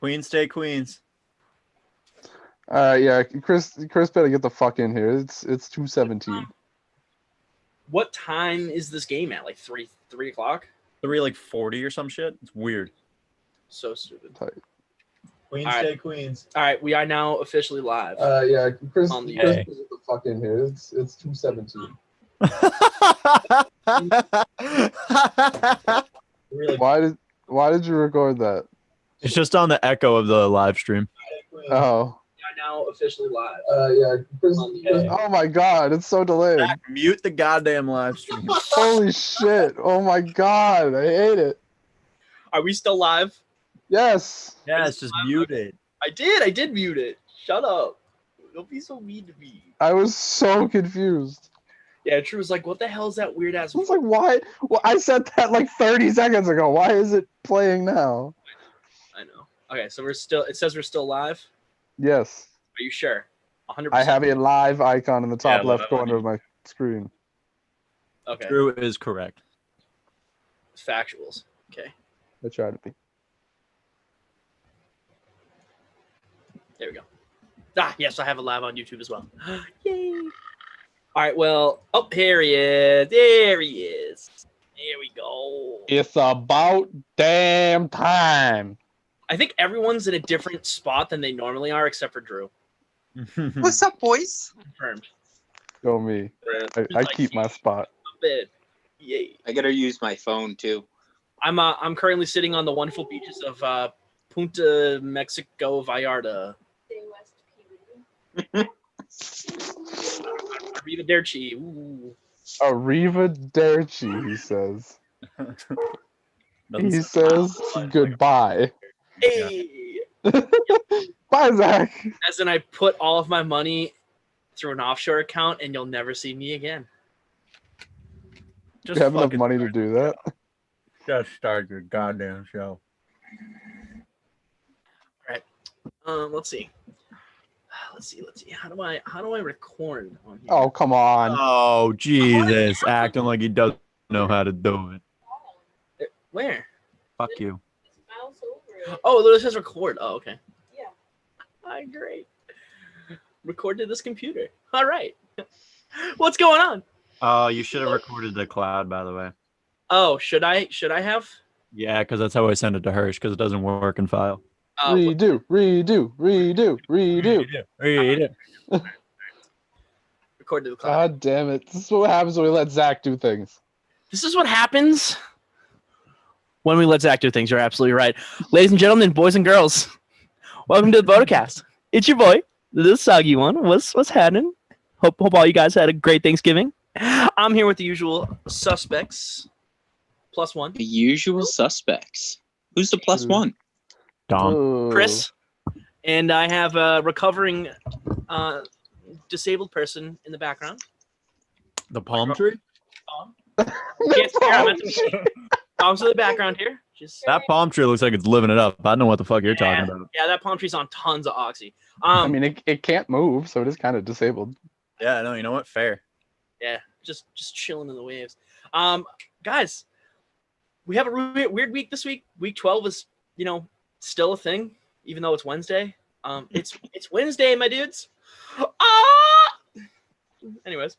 Queens stay Queens. Yeah, Chris better get the fuck in here. It's 2:17. What time is this game at? Like 3 o'clock? 3:40 or some shit. It's weird. So stupid. Tight. Queens All right. stay Queens. All right, we are now officially live. Yeah, Chris On the- better get the fuck in here. It's 2:17. Why did you record that? It's just on the echo of the live stream. Oh. We are now officially live. Yeah, Chris. On the- Oh my god, it's so delayed. Zach, mute the goddamn live stream. Holy shit! Oh my god, I hate it. Are we still live? Yes. Yeah, it's just muted. I did mute it. Shut up. Don't be so mean to me. I was so confused. Yeah, True was like, what the hell is that weird ass? I was like, why? Well, I said that like 30 seconds ago. Why is it playing now? I know. Okay, so we're still. It says we're still live. Yes. Are you sure? 100%. I have a live icon in the top Yeah, left live corner of my screen. Okay. True is correct. Factuals. Okay. I try to be. There we go. Ah, yes, I have it live on YouTube as well. Yay! All right. Well, oh, here he is. There he is. There we go. It's about damn time. I think everyone's in a different spot than they normally are, except for Drew. What's up, boys? Confirmed. Go me. I keep my spot. Bit. Yay! I gotta use my phone too. I'm currently sitting on the wonderful beaches of Punta Mexico Vallarta. Arrivederci. Ooh. Arrivederci, he says. Doesn't He sound says like- goodbye. Hey! Bye, Zach. As in, I put all of my money through an offshore account, and you'll never see me again. You have enough fucking money to do that? Just start your goddamn show. Let's see. Let's see. How do I record on here? Oh, come on. Oh, Jesus. Acting like he doesn't know how to do it. Where? Fuck you. Oh, it literally says record. Oh, okay. Yeah. Hi, great. Record to this computer. All right. What's going on? Oh, you should have recorded the cloud, by the way. Oh, should I have? Yeah, because that's how I send it to Hirsch, because it doesn't work in file. Redo. Record to the cloud. God damn it. This is what happens when we let Zach do things. This is what happens when we let Zach do things. You're absolutely right. Ladies and gentlemen, boys and girls, welcome to the Vodacast. It's your boy, the soggy one. What's happening? Hope all you guys had a great Thanksgiving. I'm here with the usual suspects. Plus one. The usual suspects. Who's the plus one? Dom. Ooh. Chris. And I have a recovering disabled person in the background. The palm tree? Tom. Can't see her. I'm at the- Tom's in the background here. Just That palm tree looks like it's living it up. I don't know what the fuck you're Yeah. talking about. yeah, that palm tree's on tons of oxy. I mean, it can't move, so it is kind of disabled. Yeah, no, you know what? Fair. Yeah, just chilling in the waves. Guys, we have a weird week this week. Week 12 is, still a thing, even though it's Wednesday. It's Wednesday, my dudes. Ah! Anyways,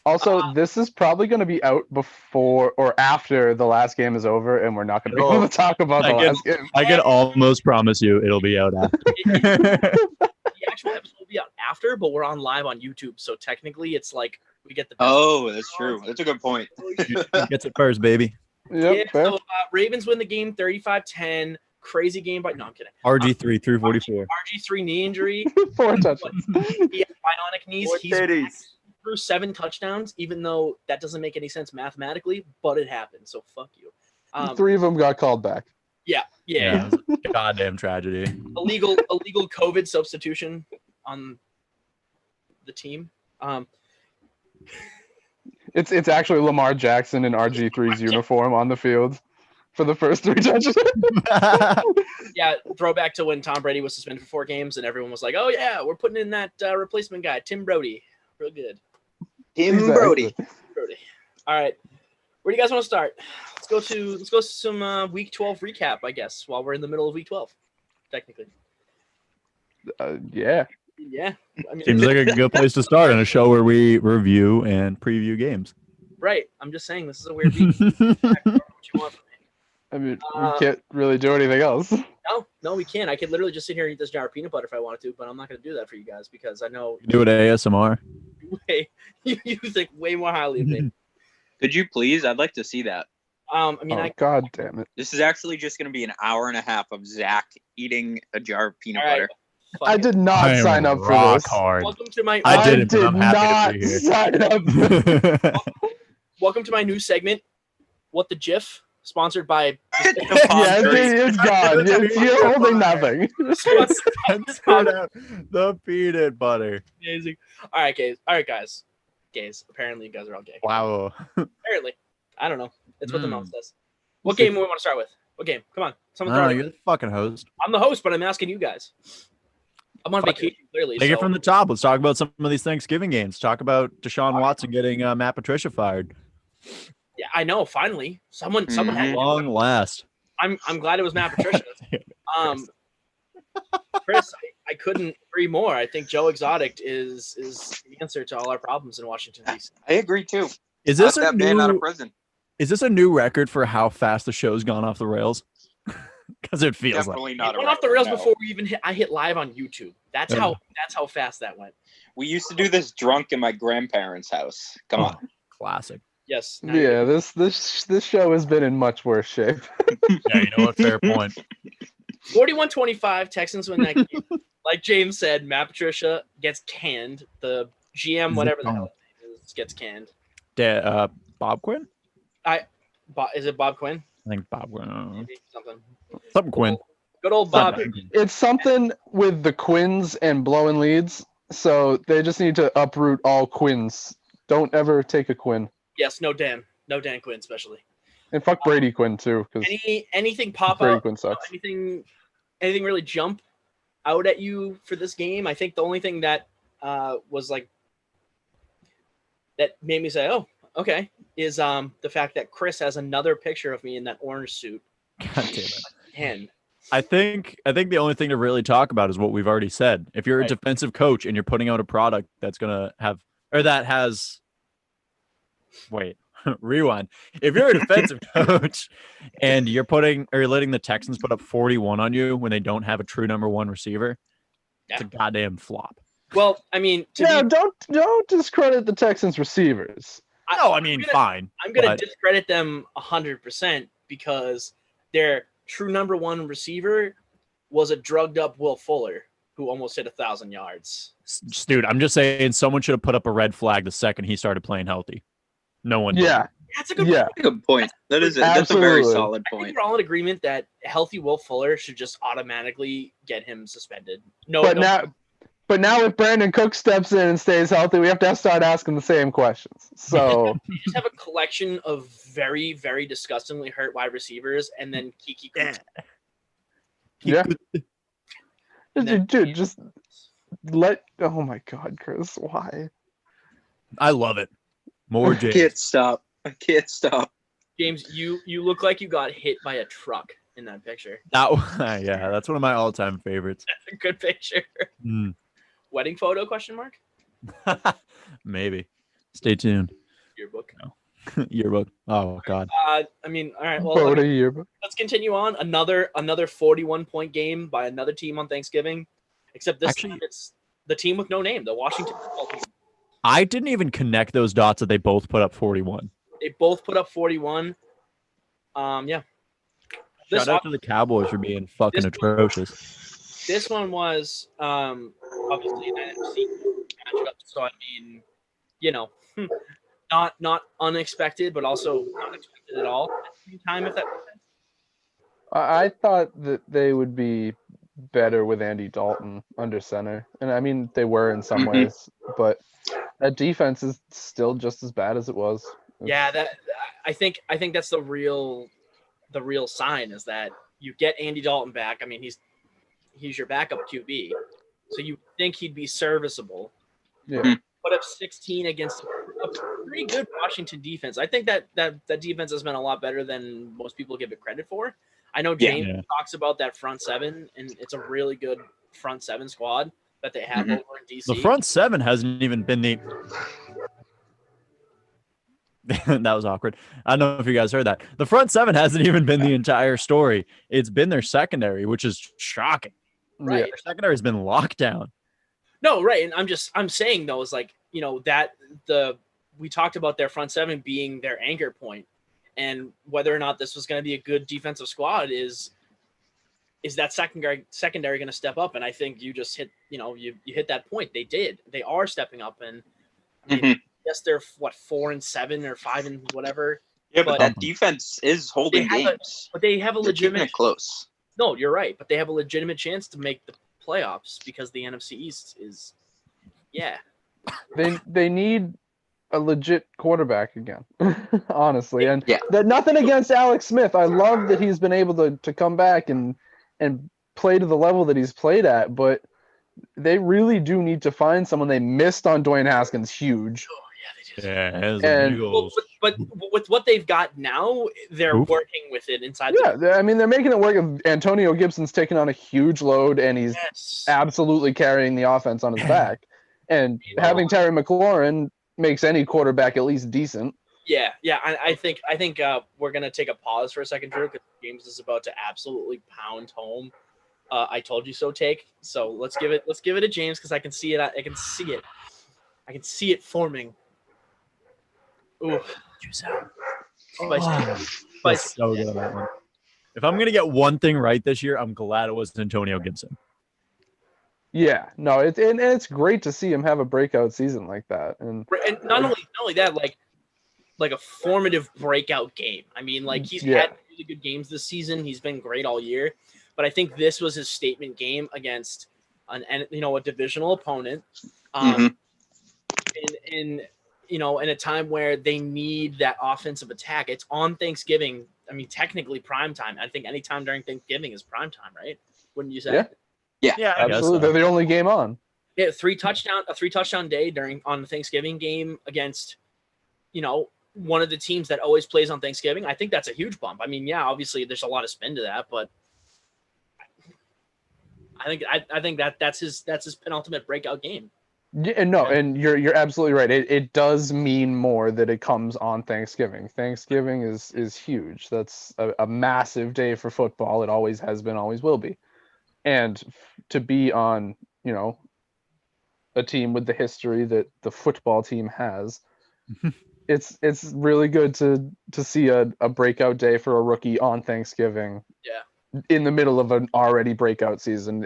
Also, this is probably going to be out before or after the last game is over, and we're not going to be able to talk about the last game. I can almost promise you it'll be out after. the actual episode will be out after, but we're on live on YouTube, so technically it's like we get the best. Oh, that's true. That's a good point. Gets it first, baby. Yep, Yeah, fair. so Ravens win the game 35-10. Crazy game, but no, I'm kidding. RG3, 344. RG3 knee injury. 4 touchdowns. He has bionic knees. Four He's titties. threw 7 touchdowns, even though that doesn't make any sense mathematically, but it happened. So fuck you. 3 of them got called back. Yeah. Yeah, it was a goddamn tragedy. Illegal COVID substitution on the team. It's actually Lamar Jackson in RG3's uniform on the field for the first 3 touchdowns. Yeah, throwback to when Tom Brady was suspended for 4 games, and everyone was like, "Oh yeah, we're putting in that replacement guy, Tim Brody, real good." Tim Exactly. Brody. Brody. All right, where do you guys want to start? Let's go to some Week 12 recap, I guess, while we're in the middle of Week 12. technically. Yeah. Yeah. I mean, Seems like a good place to start on a show where we review and preview games. right. I'm just saying this is a weird week. What you want from me? I mean, Uh, we can't really do anything else. No, we can't. I could literally just sit here and eat this jar of peanut butter if I wanted to, but I'm not going to do that for you guys because I know Do it ASMR. you think way more highly of me. Could you please? I'd like to see that. I mean, Oh, God damn it. This is actually just going to be an hour and a half of Zach eating a jar of peanut All right. butter. fuck I it. did not am sign up for rock this. hard. Welcome to my I didn't, but did I'm happy to not be here. sign up for welcome to my new segment. What the GIF? Sponsored by The palm Yeah, trees. it's gone. You're holding nothing. The peanut butter. Amazing. All right, guys. Gays. Apparently, you guys are all gay. Wow. Apparently, I don't know. It's what the Hmm. mouth says. What game do we want to start with? What game? Come on, someone No, throw it. you're the fucking host. I'm the host, but I'm asking you guys. I'm on Fuck vacation, clearly. Take so it from the top. Let's talk about some of these Thanksgiving games. Talk about Deshaun Watson getting Matt Patricia fired. yeah, I know. Finally, someone had. Long last. I'm glad it was Matt Patricia. Chris, I couldn't agree more. I think Joe Exotic is the answer to all our problems in Washington D.C. I agree too. Is this Let a that man out of new? prison. Is this a new record for how fast the show's gone off the rails? Because it feels like. Definitely It not. went a off the record, rails no. before we even hit live on YouTube. That's Yeah. how fast that went. We used to do this drunk in my grandparents' house. Come on. Classic. Yes. now Yeah, this show has been in much worse shape. Yeah, you know what? Fair point. 41-25, Texans win that game. Like James said, Matt Patricia gets canned. The GM, whatever the hell his name is, gets canned. Bob Quinn? Is it Bob Quinn? I think Bob Quinn. I don't know. Maybe something. Something Quinn. Good old Bob. It's something with the Quins and blowing leads, so they just need to uproot all Quins. Don't ever take a Quinn. Yes, no Dan Quinn, especially. And fuck Brady Quinn too, because Anything pop Brady up? Quinn sucks. Anything really jump out at you for this game? I think the only thing that was like that made me say, "Oh, okay," is the fact that Chris has another picture of me in that orange suit. God damn it. And I think the only thing to really talk about is what we've already said. If you're a Right. defensive coach and you're putting out a product that's gonna have or that has rewind. If you're a defensive coach and you're letting the Texans put up 41 on you when they don't have a true number one receiver, it's a goddamn flop. well, I mean, Don't discredit the Texans receivers. No, I mean fine. I'm gonna but- discredit them 100% because their true number one receiver was a drugged up Will Fuller who almost hit 1,000 yards. Dude, I'm just saying someone should have put up a red flag the second he started playing healthy. No one did. Yeah, That's a good yeah. Good point. That's a very Absolutely. solid I think point. we're all in agreement that healthy Will Fuller should just automatically get him suspended. No, But now if Brandon Cook steps in and stays healthy, we have to start asking the same questions. So you just have a collection of very, very disgustingly hurt wide receivers, and then Kiki. Cook. yeah, And then- dude, just let. Oh my God, Chris, why? I love it. More I James. I can't stop. James, you look like you got hit by a truck in that picture. Yeah, that's one of my all-time favorites. That's a good picture. Mm. Wedding photo? Question mark. Maybe. Stay tuned. Yearbook. Yearbook. Oh God. I mean, all right. Well, Photo yearbook. let's continue on. Another 41-point game by another team on Thanksgiving. Except this Actually- time it's the team with no name, the Washington football team. I didn't even connect those dots that they both put up 41. They both put up 41. Yeah. This Shout out to the Cowboys for being fucking this- atrocious. This one was obviously an NFC matchup, so I mean, not unexpected, but also not expected at all at the same time. If that makes sense. I thought that they would be better with Andy Dalton under center, and I mean they were in some ways, but that defense is still just as bad as it was. Yeah, I think that's the real sign is that you get Andy Dalton back. I mean, he's your backup QB, so you think he'd be serviceable. Yeah. Put up 16 against a pretty good Washington defense. I think that defense has been a lot better than most people give it credit for. I know Yeah. James Yeah. talks about that front seven, and it's a really good front seven squad that they have Mhm. over in DC. The front seven hasn't even been the. That was awkward. I don't know if you guys heard that. The front seven hasn't even been the entire story. It's been their secondary, which is shocking. Right. Yeah. Their secondary has been locked down. No, right. And I'm saying though, is like, that we talked about their front seven being their anchor point, and whether or not this was going to be a good defensive squad is that secondary going to step up? And I think you just hit, you hit that point. They are stepping up. And I mean, Mhm. yes, they're 4-7 or 5 and whatever, Yeah, but But- that defense is holding They have games. but they have a They're keeping legitimate, it close. no, you're right. But they have a legitimate chance to make the playoffs because the NFC East is, yeah. They need a legit quarterback again, honestly. And Yeah. nothing against Alex Smith. I love that he's been able to come back and play to the level that he's played at, but they really do need to find someone. They missed on Dwayne Haskins huge. Oh, yeah, they did. Yeah, it was And- a big Well, old- but with what they've got now, they're Oof. working with it inside. Yeah, I mean, they're making it work. Antonio Gibson's taking on a huge load, and he's Yes. absolutely carrying the offense on his back. And having Terry McLaurin makes any quarterback at least decent. Yeah. I think we're gonna take a pause for a second, Drew, because James is about to absolutely pound home. I told you so. Take. So let's give it to James because I can see it. I can see it. I can see it forming. Ooh, juice out. Spicy. That's Spicy. so good on that one. If I'm gonna get one thing right this year, I'm glad it was Antonio Gibson. Yeah, no, it's great to see him have a breakout season like that. And And not only that, like a formative breakout game. I mean, like he's Yeah. had really good games this season. He's been great all year, but I think this was his statement game against a divisional opponent. Mhm. In a time where they need that offensive attack. It's on Thanksgiving. I mean, technically prime time. I think any time during Thanksgiving is prime time, right? Wouldn't you say? Yeah. Yeah, I guess absolutely, so. they're the only game on. Yeah, a three touchdown day on the Thanksgiving game against, one of the teams that always plays on Thanksgiving. I think that's a huge bump. I mean, yeah, obviously there's a lot of spin to that, but I think that's his penultimate breakout game. Yeah, and no, and you're absolutely right. It does mean more that it comes on Thanksgiving. Thanksgiving is huge. That's a massive day for football. It always has been, always will be. And to be on, a team with the history that the football team has, it's really good to see a breakout day for a rookie on Thanksgiving. Yeah. In the middle of an already breakout season.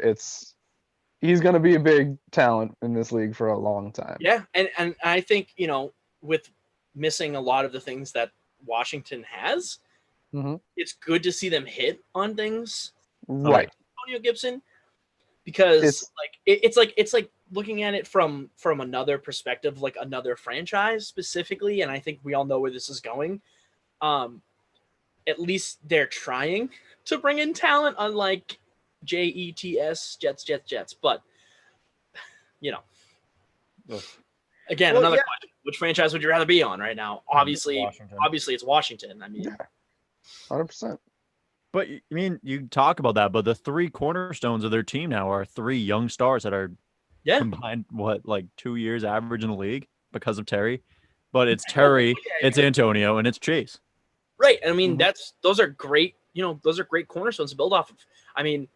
He's going to be a big talent in this league for a long time. Yeah, and I think with missing a lot of the things that Washington has, Mhm. it's good to see them hit on things. Right. Antonio Gibson, because It's- it's like looking at it from another perspective, like another franchise specifically, and I think we all know where this is going. At least they're trying to bring in talent, unlike Jets. But again, Well, another yeah. question: which franchise would you rather be on right now? Obviously, Washington. it's Washington. I mean, Yeah. 100%. But I mean, you talk about that, but the three cornerstones of their team now are three young stars that are yeah. combined, like 2 years average in the league because of Terry. But it's Terry, it's Antonio, and it's Chase. Right. I mean, Mhm. those are great, those are great cornerstones to build off of. I mean,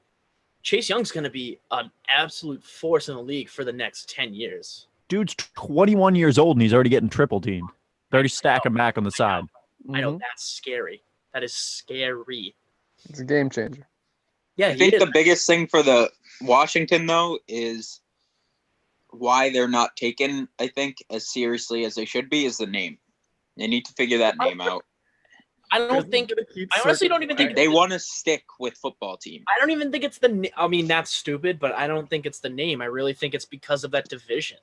Chase Young's going to be an absolute force in the league for the next 10 years. Dude's 21 years old and he's already getting triple teamed. They're already stacking back on the side. I know Mhm. that's scary. That is scary. It's a game changer. Yeah, I he think is. the biggest thing for the Washington though is why they're not taken, I think, as seriously as they should be is the name. They need to figure that name out. I don't think. I honestly don't even think. They want to stick with football team. I don't even think it's the. I mean, that's stupid, but I don't think it's the name. I really think it's because of that division.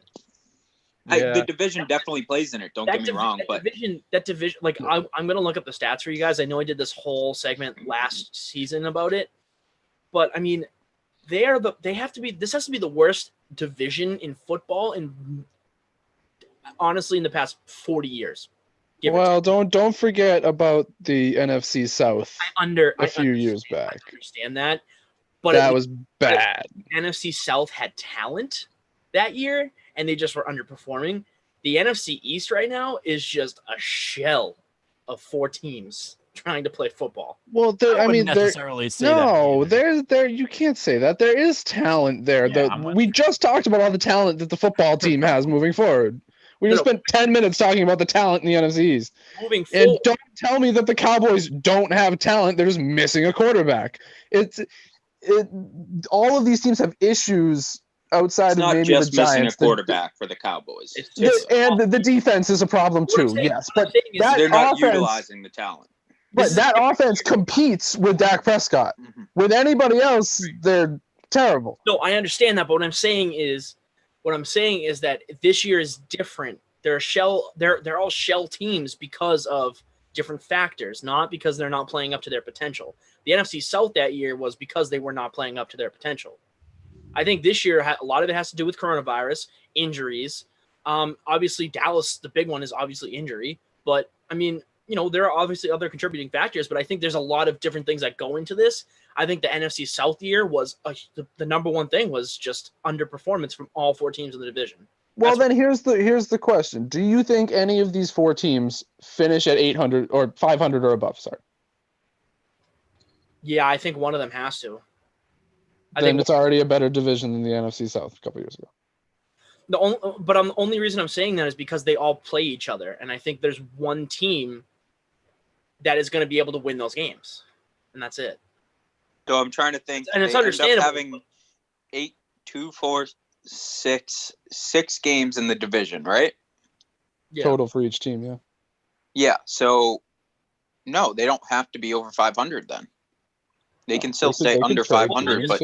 The division definitely plays in it. Don't get me wrong, but that division. Like, I'm gonna look up the stats for you guys. I know I did this whole segment last season about it, but I mean, they have to be. This has to be the worst division in football, in honestly, in the past 40 years. Give or Well, take. don't forget about the NFC South a few years I back. understand that, but at That least was bad. NFC South had talent that year, and they just were underperforming. The NFC East right now is just a shell of 4 teams trying to play football. Well, I I mean, wouldn't there. necessarily say No, that. there. You can't say that. There is talent there. Yeah, I'm with We you. just talked about all the talent that the football team has moving forward. We No, just no. spent 10 minutes talking about the talent in the NFC East. Moving And forward, don't tell me that the Cowboys don't have talent. They're just missing a quarterback. All of these teams have issues outside It's of not maybe the just missing a Giants. quarterback for the Cowboys. The defense is a problem What I'm too. saying- Yes, what I'm but saying is that they're not offense, utilizing the talent. This but is that a different offense competes with Dak Prescott. Mhm. With anybody else, they're terrible. No, I understand that, but what I'm saying is that this year is different. They're all shell teams because of different factors, not because they're not playing up to their potential. The NFC South that year was because they were not playing up to their potential. I think this year a lot of it has to do with coronavirus, injuries. Obviously Dallas, the big one is obviously injury, but I mean, there are obviously other contributing factors, but I think there's a lot of different things that go into this. I think the NFC South year was the number one thing was just underperformance from all 4 teams in the division. Well, That's then here's the question: do you think any of these 4 teams finish at 800 or 500 or above? Sorry, Yeah, I think one of them has to. then it's already a better division than the NFC South a couple years ago. The only reason I'm saying that is because they all play each other, and I think there's one team that is going to be able to win those games, and that's it. So I'm trying to think. And it's they understandable. End up having 6 games in the division, right? Yeah. Total for each team, yeah. Yeah. So no, they don't have to be over 500 then. They can still stay under 500, but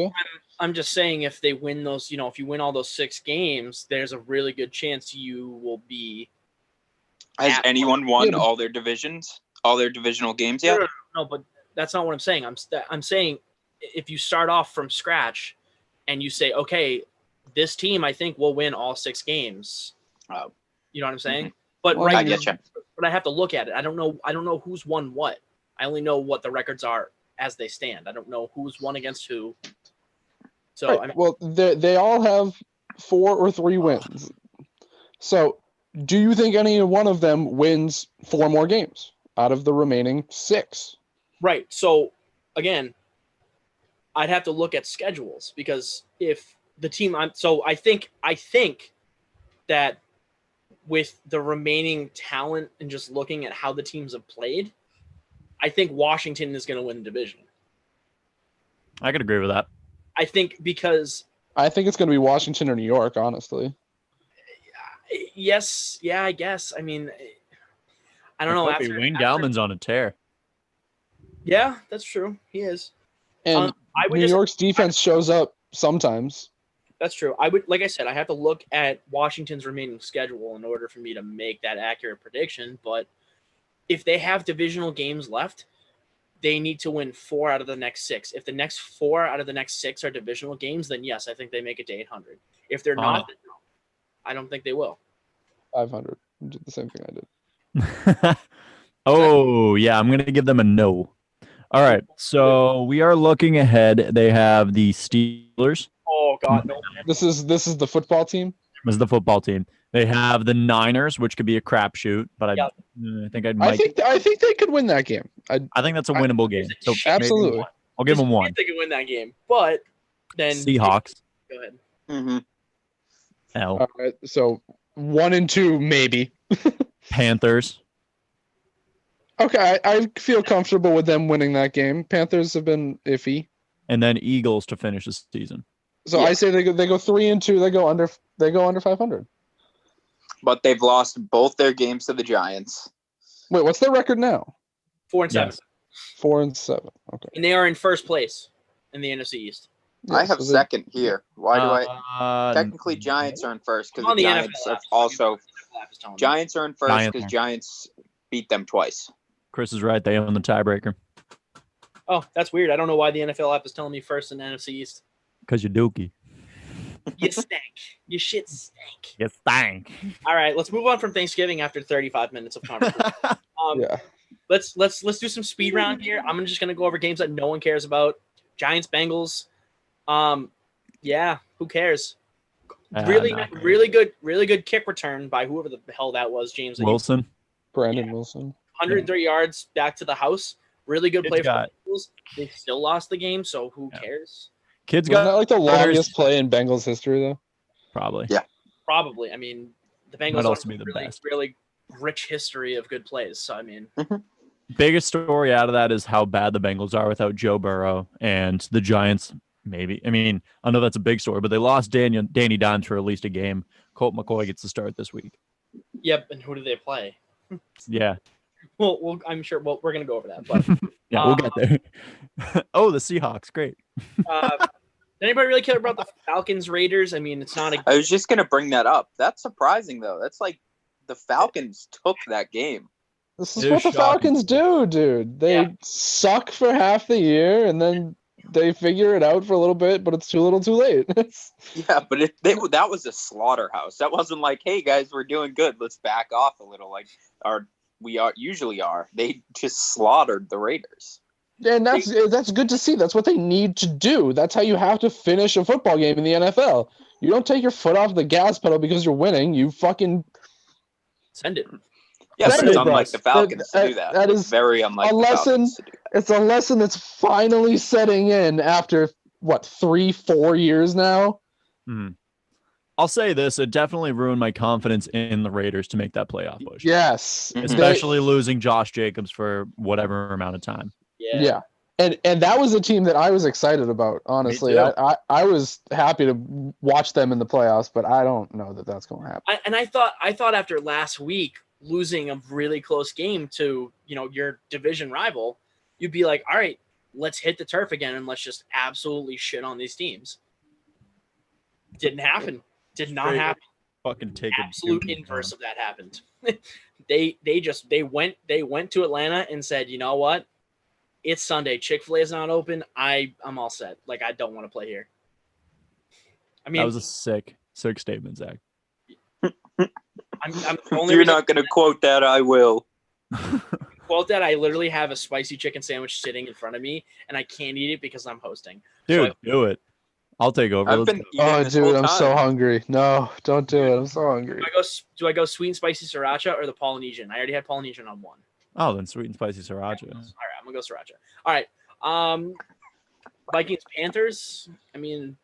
I'm just saying if they win those, if you win all those 6 games, there's a really good chance you will be. has anyone won all their divisions, all their divisional games yet? No, but that's not what I'm saying. I'm saying if you start off from scratch and you say, okay, this team I think will win all 6 games. Oh. You know what I'm saying? Mhm. But Well, right I now, getcha. but I have to look at it. I don't know who's won what. I only know what the records are as they stand. I don't know who's won against who. So Right. I mean, Well, they all have 4 or 3 wins. So, do you think any one of them wins 4 more games out of the remaining 6? right. So again, I'd have to look at schedules because if the team I think that with the remaining talent and just looking at how the teams have played, I think Washington is going to win the division. I could agree with that. I think because I think it's going to be Washington or New York, honestly. yes, yeah, I guess. I mean, I don't know. Wayne Gallman's on a tear. Yeah, that's true. He is. And I would New York's defense shows up sometimes. That's true. I would, like I said, I have to look at Washington's remaining schedule in order for me to make that accurate prediction. But if they have divisional games left, they need to win 4 out of the next 6. If the next 4 out of the next 6 are divisional games, then yes, I think they make it to 800. If they're not, then no. I don't think they will. 500. Did the same thing I did. Oh, yeah, I'm going to give them a no. All right, so we are looking ahead. They have the Steelers. Oh God, no. This is the football team. Was the football team. They have the Niners, which could be a crapshoot, but Yep. I think I think they could win that game. I think that's a winnable game. So maybe Absolutely. I'll give them 1. They can win that game, but then Seahawks. Go ahead. Mm-hmm. L. All right, so 1 and 2 maybe. Panthers. Okay, I feel comfortable with them winning that game. Panthers have been iffy, And then Eagles to finish the season. so Yeah. I say they go 3 and 2. They go under 500. But they've lost both their games to the Giants. Wait, what's their record now? 4 and 7, Yes. 4 and 7. Okay. and they are in first place in the NFC East. I have so they- second here. Why do I? I? Technically, Giants are in first because On the the Giants NFL are app, also. NFL app is telling me. Giants are in first Giants because are. Giants beat them twice. Chris is right. They own the tiebreaker Oh, that's weird. I don't know why the NFL app is telling me first in the NFC East. because you're Dookie. You stank. Your shit stank. You stank. All right, let's move on from Thanksgiving after 35 minutes of conversation. Yeah. Let's do some speed round here. I'm just gonna go over games that no one cares about. Giants, Bengals. Yeah, who cares? Really good kick return by whoever the hell that was, James. Wilson. Brandon Wilson. 103 yards back to the house. Really good play Kids for got- the Bengals. They still lost the game, so who cares? Kids Wasn't got that like the starters. longest play in Bengals history, though? Probably. Yeah. Probably. I mean, the Bengals Might also have be the really, best. really rich history of good plays. So I mean, Biggest story out of that is how bad the Bengals are without Joe Burrow, and the Giants. Maybe. I mean, I know that's a big story, but they lost Danny Dimes for at least a game. Colt McCoy gets to start this week. yep. And who do they play? Yeah. Well, I'm sure. Well, we're gonna go over that. But Yeah, we'll get there. Oh, the Seahawks. Great. does anybody really care about the Falcons Raiders? I mean, it's not a. I was just gonna bring that up. That's surprising though. That's like the Falcons took that game. This is It what is the shocking. Falcons do, dude. They Yeah. suck for half the year, and then they figure it out for a little bit, but it's too little too late. Yeah, but that was a slaughterhouse. That wasn't like, hey guys, we're doing good. Let's back off a little. Like we usually are. They just slaughtered the Raiders. And that's good to see. That's what they need to do. That's how you have to finish a football game in the NFL. You don't take your foot off the gas pedal because you're winning. You fucking Send it. Yeah, That but it's is- unlike the Falcons to do that. that is It's very unlike a the lesson. Falcons to do that. it's a lesson that's finally setting in after what 3-4 years now. Mhm. I'll say this: it definitely ruined my confidence in the Raiders to make that playoff push. Yes, Mhm. Especially losing Josh Jacobs for whatever amount of time. Yeah. And that was a team that I was excited about. Honestly, too. I was happy to watch them in the playoffs, but I don't know that that's going to happen. I thought after last week losing a really close game to your division rival, you'd be like, all right, let's hit the turf again and let's just absolutely shit on these teams. Didn't happen. Did not Straight happen. Fucking take a Absolute dookie inverse down. of that happened. they went to Atlanta and said, you know what? It's Sunday. Chick-fil-A is not open. I'm all set. Like, I don't want to play here. I mean, That was a sick statement, Zach. I'm the only You're reason not gonna quote that. I will. quote that I literally have a spicy chicken sandwich sitting in front of me and I can't eat it because I'm hosting. Dude, do it. I'll take over. I've Let's been go. eating Oh, this dude, whole I'm so time. hungry. No, don't do it. I'm so hungry. Do I go sweet and spicy sriracha or the Polynesian? I already had Polynesian on one. Oh, then sweet and spicy sriracha. All right, I'm gonna go sriracha. All right. Vikings Panthers. I mean,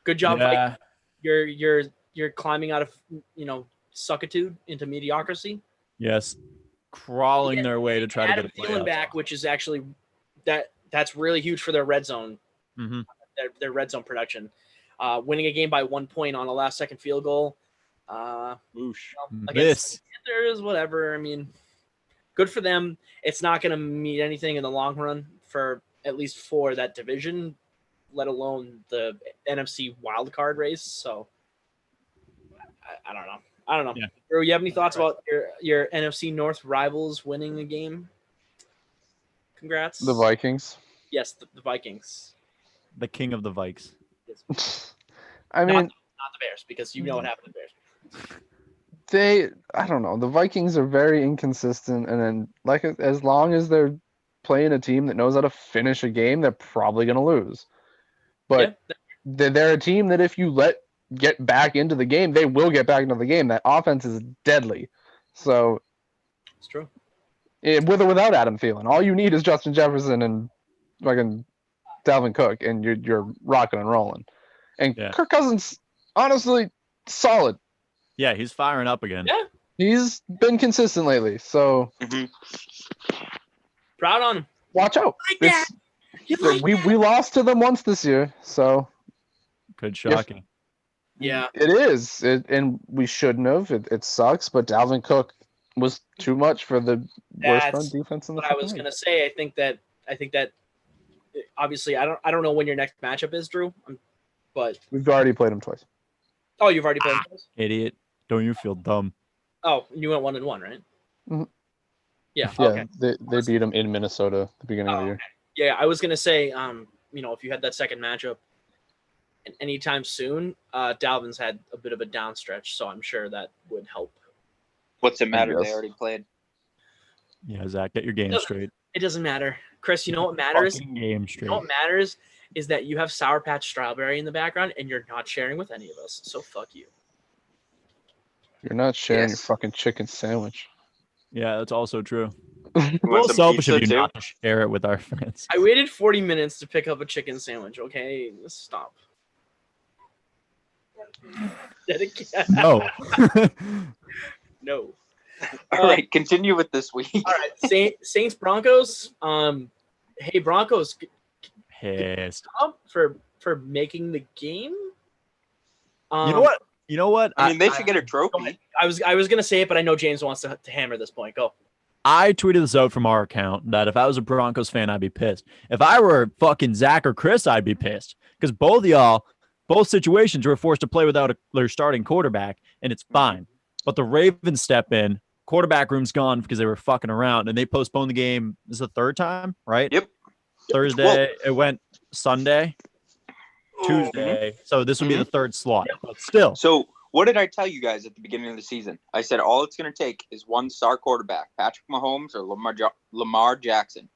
good job. Yeah. Vikings. You're climbing out of suckitude into mediocrity. Yes. Crawling their way to try to Adam get a Thielen playoff. back, which is actually that's really huge for their red zone. Mm-hmm. Their red zone production. Winning a game by 1 point on a last second field goal. Oosh. Against Miss. Panthers, whatever. I mean, good for them. It's not going to mean anything in the long run for at least for that division, let alone the NFC wildcard race. So I don't know. I don't know. Yeah. Drew, you have any thoughts about your NFC North rivals winning a game? Congrats. The Vikings. Yes, the Vikings. The king of the Vikes. I mean, Not the Bears, because you know what happened to the Bears. I don't know. The Vikings are very inconsistent, and then as long as they're playing a team that knows how to finish a game, they're probably going to lose. But Yeah, they're a team that if you get back into the game, they will get back into the game. That offense is deadly. So it's true. with or without Adam Thielen, all you need is Justin Jefferson and fucking Dalvin Cook, and you're rocking and rolling. And Yeah. Kirk Cousins, honestly, solid. Yeah, he's firing up again. Yeah. He's been consistent lately, so Mhm. Proud on him. watch out. Like that. You like We lost to them once this year, so Good shocking. Yeah. it is. And we shouldn't have. It sucks, but Dalvin Cook was too much for the worst That's run defense in the What I was fucking gonna say. I think that obviously I don't know when your next matchup is, Drew. But league. We've already played him twice. oh, you've already played. those? Idiot. Don't you feel dumb? Oh, you went 1-1, right? Mhm. Yeah. Yeah, Okay. they beat him in Minnesota at the beginning of Oh, the year. Yeah, I was gonna say, if you had that second matchup, anytime soon. Dalvin's had a bit of a down stretch, so I'm sure that would help. What's it matter? They guess. already played. Yeah, Zach, get your game straight. It doesn't matter. Chris, you know what matters? Fucking game You straight. know what matters is that you have Sour Patch Strawberry in the background and you're not sharing with any of us. So fuck you. You're not sharing your Yes. fucking chicken sandwich. Yeah, that's also true. You A want little some selfish of pizza you too? not to share it with our friends. I waited 40 minutes to pick up a chicken sandwich, okay? Stop. No. No. All right, continue with this week. All right, Saints Broncos. Hey Broncos, Pissed. up for making the game. You know what? You know what? I mean, they should get a trophy. I was gonna say it, but I know James wants to hammer this point. Go. I tweeted this out from our account that if I was a Broncos fan, I'd be pissed. If I were fucking Zach or Chris, I'd be pissed because both of y'all, both situations were forced to play without their starting quarterback, and it's fine. But the Ravens step in, quarterback room's gone because they were fucking around, and they postponed the game. This is the third time, right? Yep. Thursday. Well- it went Sunday, Tuesday. So this would be the third slot. But still, So, what did I tell you guys at the beginning of the season? I said all it's going to take is one star quarterback, Patrick Mahomes or Lamar Jackson.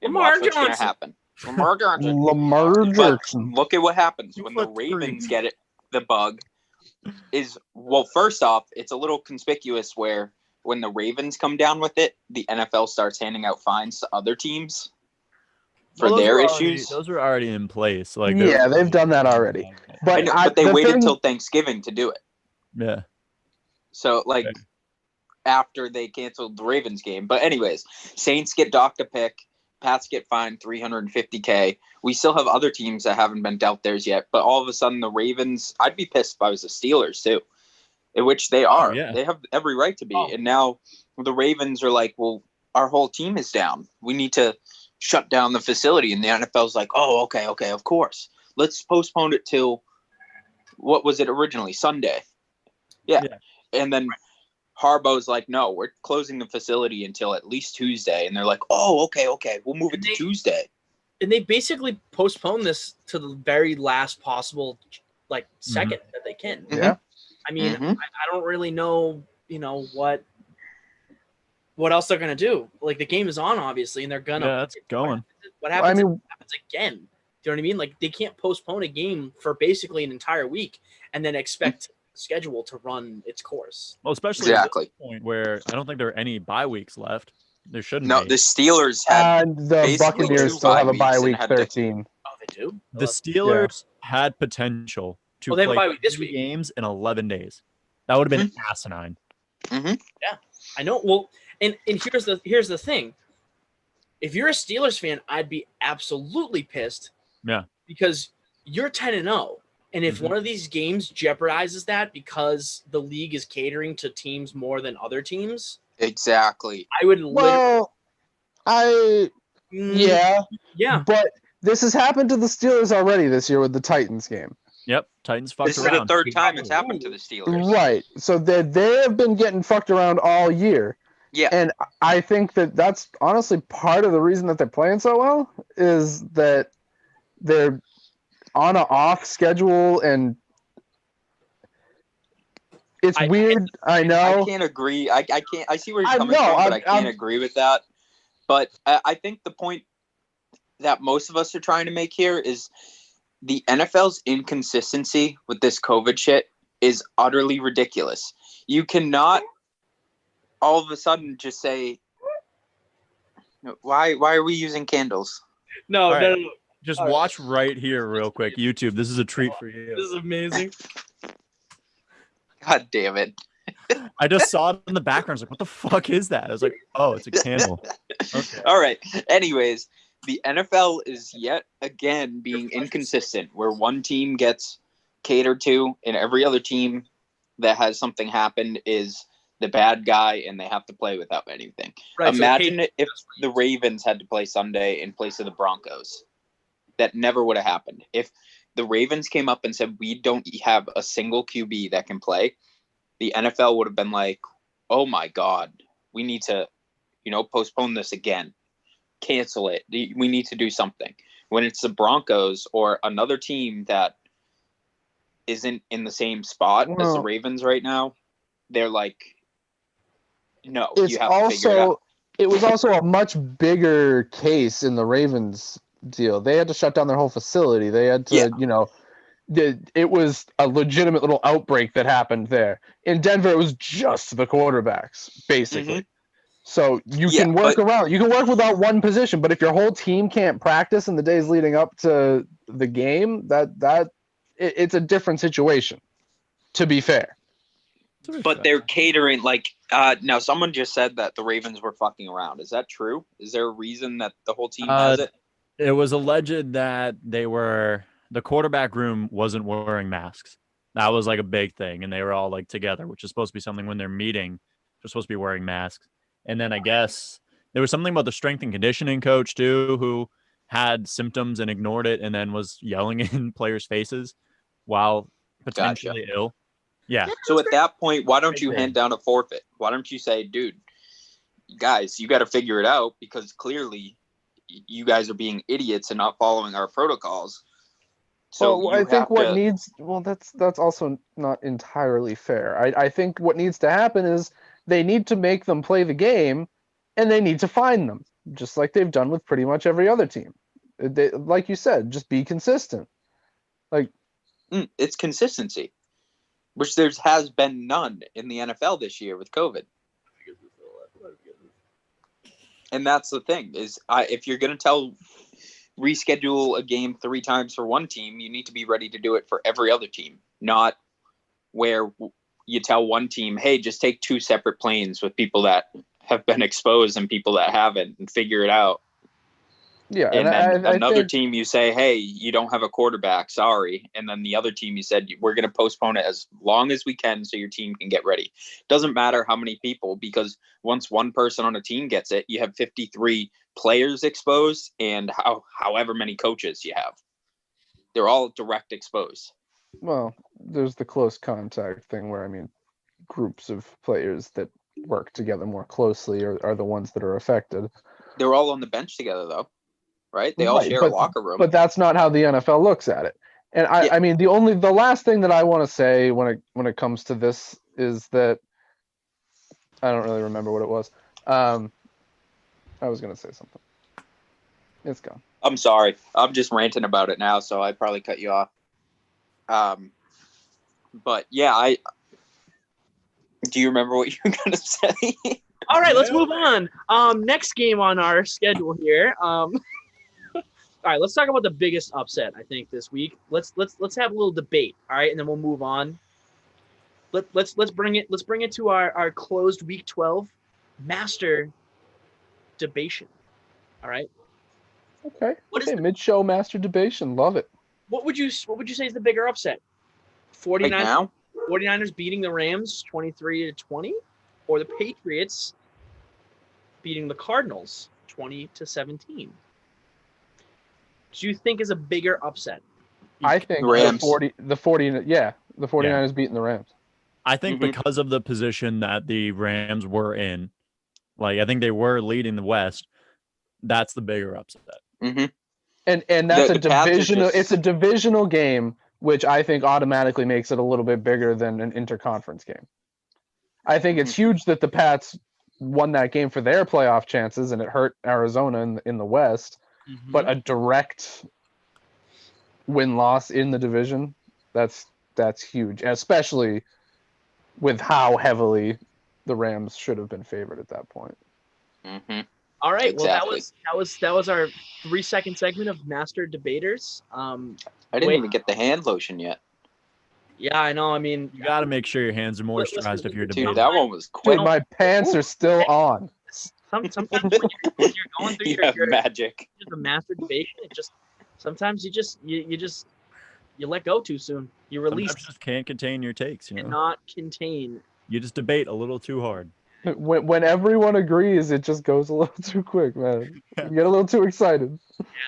And Lamar watch what's going to Johnson. happen. Lamar Johnson. Lamar But Jackson. look at what happens when the Flip screen. Ravens get it. The bug is, well, first off, it's a little conspicuous where when the Ravens come down with it, the NFL starts handing out fines to other teams for those their were already- issues. Those are already in place. Like Yeah, they've done that already. I But, know, but they the waited thing- till Thanksgiving to do it. Yeah. So, like, Okay. after they canceled the Ravens game. But, anyways, Saints get docked a pick. Pats get fined $350K. We still have other teams that haven't been dealt theirs yet. But all of a sudden, the Ravens, I'd be pissed if I was the Steelers, too, in which they are. yeah. They have every right to be. Oh. And now the Ravens are like, well, our whole team is down. We need to shut down the facility. And the NFL's like, oh, okay, of course. Let's postpone it till, what was it originally? Sunday. Yeah. And then Harbaugh's like, no, we're closing the facility until at least Tuesday. And they're like, oh, okay. We'll move it to Tuesday. And they basically postponed this to the very last possible second that they can. Yeah. I mean, Mhm. I don't really know, what else they're gonna do. Like the game is on, obviously, and they're gonna. Yeah, that's going. What I happens? mean, Happens again. Do you know what I mean? Like they can't postpone a game for basically an entire week and then expect the schedule to run its course. Well, especially at Exactly. this point where I don't think there are any bye weeks left. There shouldn't No, be. the Steelers had and the basically Buccaneers two still have bye a bye weeks and week had to- 13. Oh, they do. The Steelers had potential to Well, they have a play bye week this 3 week. games in 11 days. That would have been asinine. I know. Well, and here's the thing. If you're a Steelers fan, I'd be absolutely pissed. Yeah. Because you're 10-0. And if one of these games jeopardizes that because the league is catering to teams more than other teams, exactly. I would literally Well, yeah, yeah. but this has happened to the Steelers already this year with the Titans game. Yep. Titans fucked This is around. the third time it's happened to the Steelers. Right. So they have been getting fucked around all year. Yeah. And I think that's honestly part of the reason that they're playing so well is that they're on an off schedule and it's weird. I know. I can't agree. I can't. I see where you're I coming know, from, but I I'm- can't agree with that. But I think the point that most of us are trying to make here is the NFL's inconsistency with this COVID shit is utterly ridiculous. You cannot all of a sudden just say, "Why are we using candles?" No, All no, right. no, no. Just All right. watch right here, real quick. YouTube. This is a treat for This you. is amazing. God damn it! I just saw it in the background. I was like, what the fuck is that? I was like, oh, it's a candle. Okay. All right. Anyways, the NFL is yet again being inconsistent, where one team gets catered to, and every other team that has something happen is the bad guy, and they have to play without anything. Right, so Imagine Kate- if the Ravens had to play Sunday in place of the Broncos. That never would have happened. If the Ravens came up and said, we don't have a single QB that can play, the NFL would have been like, oh my God, we need to, postpone this again. Cancel it. We need to do something. When it's the Broncos or another team that isn't in the same spot as the Well- Ravens right now, they're like, no, It's you have to figure it out. also it was also a much bigger case in the Ravens deal. They had to shut down their whole facility. They had to, Yeah. it was a legitimate little outbreak that happened there. In Denver, it was just the quarterbacks, basically. So you Yeah, can work but- around. You can work without one position, but if your whole team can't practice in the days leading up to the game, it's a different situation. To be fair, But they're catering now someone just said that the Ravens were fucking around. Is that true? Is there a reason that the whole team has it? It was alleged that the quarterback room wasn't wearing masks. That was like a big thing, and they were all like together, which is supposed to be something when they're meeting. They're supposed to be wearing masks. And then I guess there was something about the strength and conditioning coach too, who had symptoms and ignored it, and then was yelling in players' faces while potentially ill. Yeah. So at that point, why don't Right you there. hand down a forfeit? Why don't you say, dude, guys, you got to figure it out because clearly you guys are being idiots and not following our protocols. So well, you I think have to- that's also not entirely fair. I think what needs to happen is they need to make them play the game, and they need to fine them, just like they've done with pretty much every other team. Like you said, just be consistent. it's consistency, which there has been none in the NFL this year with COVID. And that's the thing is, if you're going to reschedule a game 3 times for one team, you need to be ready to do it for every other team, not where you tell one team, hey, just take 2 separate planes with people that have been exposed and people that haven't and figure it out. Yeah, And then I another think, team, you say, hey, you don't have a quarterback, sorry. And then the other team, you said, we're going to postpone it as long as we can so your team can get ready. Doesn't matter how many people, because once one person on a team gets it, you have 53 players exposed and however many coaches you have. They're all direct exposed. well, there's the close contact thing where groups of players that work together more closely are the ones that are affected. They're all on the bench together, though, right? They all Right, share a locker room. But that's not how the NFL looks at it. And Yeah. the last thing that I want to say when it comes to this is that I don't really remember what it was. I was gonna say something. It's gone. I'm sorry. I'm just ranting about it now, so I probably cut you off. But yeah, do you remember what you were gonna say? All right, let's move on. Next game on our schedule here. All right, let's talk about the biggest upset I think this week. Let's have a little debate. All right, and then we'll move on. Let's bring it to our closed week 12 master debation. All right. Okay. What is Okay, the- mid-show master debation. Love it. What would you say is the bigger upset? Right 49 now? 49ers beating the Rams 23-20, or the Patriots beating the Cardinals 20-17? Do you think is a bigger upset? I think Rams. the 49ers beating the Rams. I think Mhm. because of the position that the Rams were in, like I think they were leading the West. That's the bigger upset. Mm-hmm. And that's The Pats are divisional. just- It's a divisional game, which I think automatically makes it a little bit bigger than an interconference game. I think it's huge that the Pats won that game for their playoff chances, and it hurt Arizona in the West. But a direct win-loss in the division, that's huge, especially with how heavily the Rams should have been favored at that point. Mm-hmm. All right. Exactly. Well, that was our 3-second segment of Master Debaters. I didn't Wait. even get the hand lotion yet. Yeah, I know. I mean, You got to make sure your hands are moisturized if you're Dude, debating. that one was quick. Dude, my pants are still on. sometimes when you're going through You your have magic. the master debation, it just sometimes you let go too soon. You release Sometimes you just can't contain your takes. You know, cannot contain. you just debate a little too hard. When everyone agrees, it just goes a little too quick, man. You get a little too excited.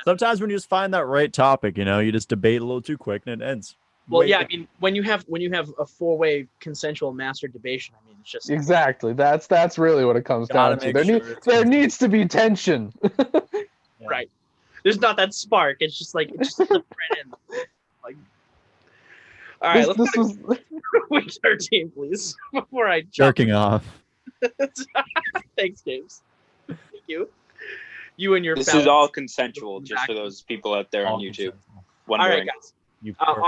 Sometimes when you just find that right topic, you just debate a little too quick and it ends. Well, Wait, yeah, I mean, when you have a 4-way consensual master debation, I mean, it's just Exactly. That's really what it comes Gotta down to. make There, sure it's there consistent. needs to be tension. right. There's not that spark. It's just like it just slipped right in. Like, All right, This, let's this go was to week 13, please, before I jump. Jerking off. Thanks, James. Thank you. You and your This fellas. is all consensual, just for those people out there on All YouTube consensual. All wondering. right, guys. You pervert.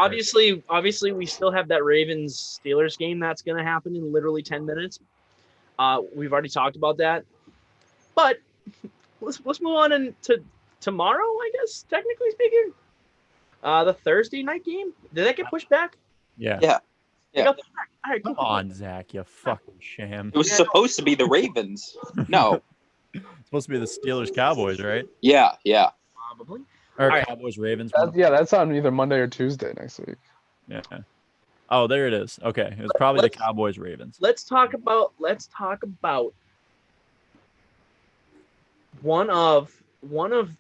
Obviously, we still have that Ravens Steelers game that's going to happen in literally 10 minutes. We've already talked about that, but let's move on to tomorrow. I guess technically speaking, the Thursday night game, did that get pushed back? Yeah. Yeah. It got pushed back. All right, Come cool. on, Zach, you fucking sham. It was supposed to be the Ravens. No. It's supposed to be the Steelers Cowboys, right? Yeah. Probably. Or All right. Cowboys Ravens. that's on either Monday or Tuesday next week. Yeah. Oh, there it is. Okay. It was probably the Let's- Cowboys Ravens. Let's talk about one of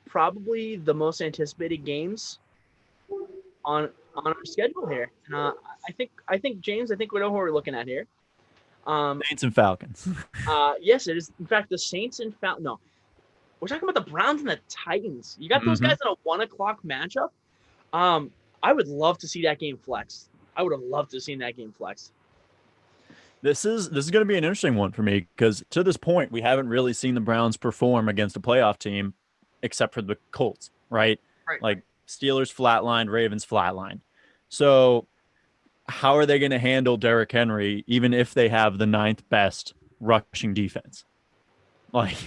probably the most anticipated games on our schedule here. And I think James, we know who we're looking at here. Saints and Falcons. Yes, it is in fact the Saints and Falcons. No. We're talking about the Browns and the Titans. You got those Mhm. guys in a 1:00 matchup. I would love to see that game flexed. I would have loved to have seen that game flexed. This is going to be an interesting one for me because to this point we haven't really seen the Browns perform against a playoff team, except for the Colts, right? Right. Like Steelers flatlined, Ravens flatlined. So how are they going to handle Derrick Henry, even if they have the 9th best rushing defense? Like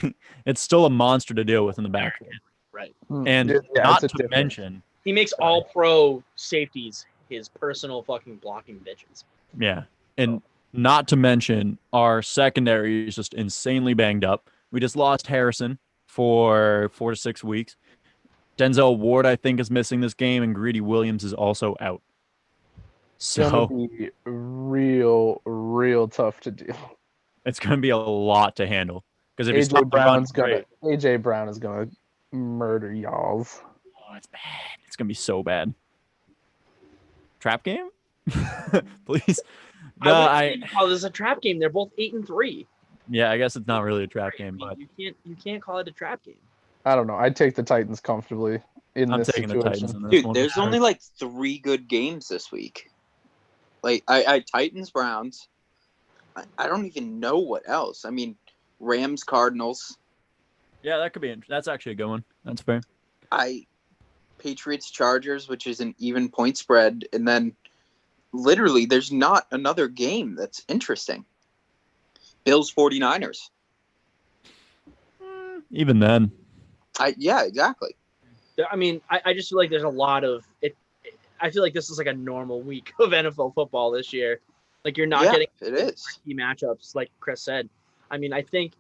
it's still a monster to deal with in the backfield. Right. And Yeah, not it's a to difference. mention, He makes all pro safeties his personal fucking blocking bitches. yeah, and not to mention our secondary is just insanely banged up. We just lost Harrison for 4 to 6 weeks. Denzel Ward, I think, is missing this game, and Greedy Williams is also out. It's gonna So be real tough to do. it's going to be a lot to handle because if you stop AJ the Brown's run, gonna great. AJ Brown is gonna murder y'all's. Oh, it's bad. It's going to be so bad. Trap game, please. No, I wouldn't call this a trap game. They're both 8-3. yeah, I guess it's not really a trap game, but you can't call it a trap game. I don't know. I'd take the Titans comfortably in I'm this taking the situation. Titans in this Dude, one. there's only like 3 good games this week. Like I Titans, Browns. I don't even know what else. I mean, Rams, Cardinals. Yeah, that could be. That's actually a good one. That's fair. Patriots, Chargers, which is an even point spread, and then literally there's not another game that's interesting. Bills, 49ers. Even then, Yeah, exactly. I mean, I just feel like there's a lot of it. I feel like this is like a normal week of NFL football this year. Like you're not getting it is. key matchups, like Chris said. I mean, I think,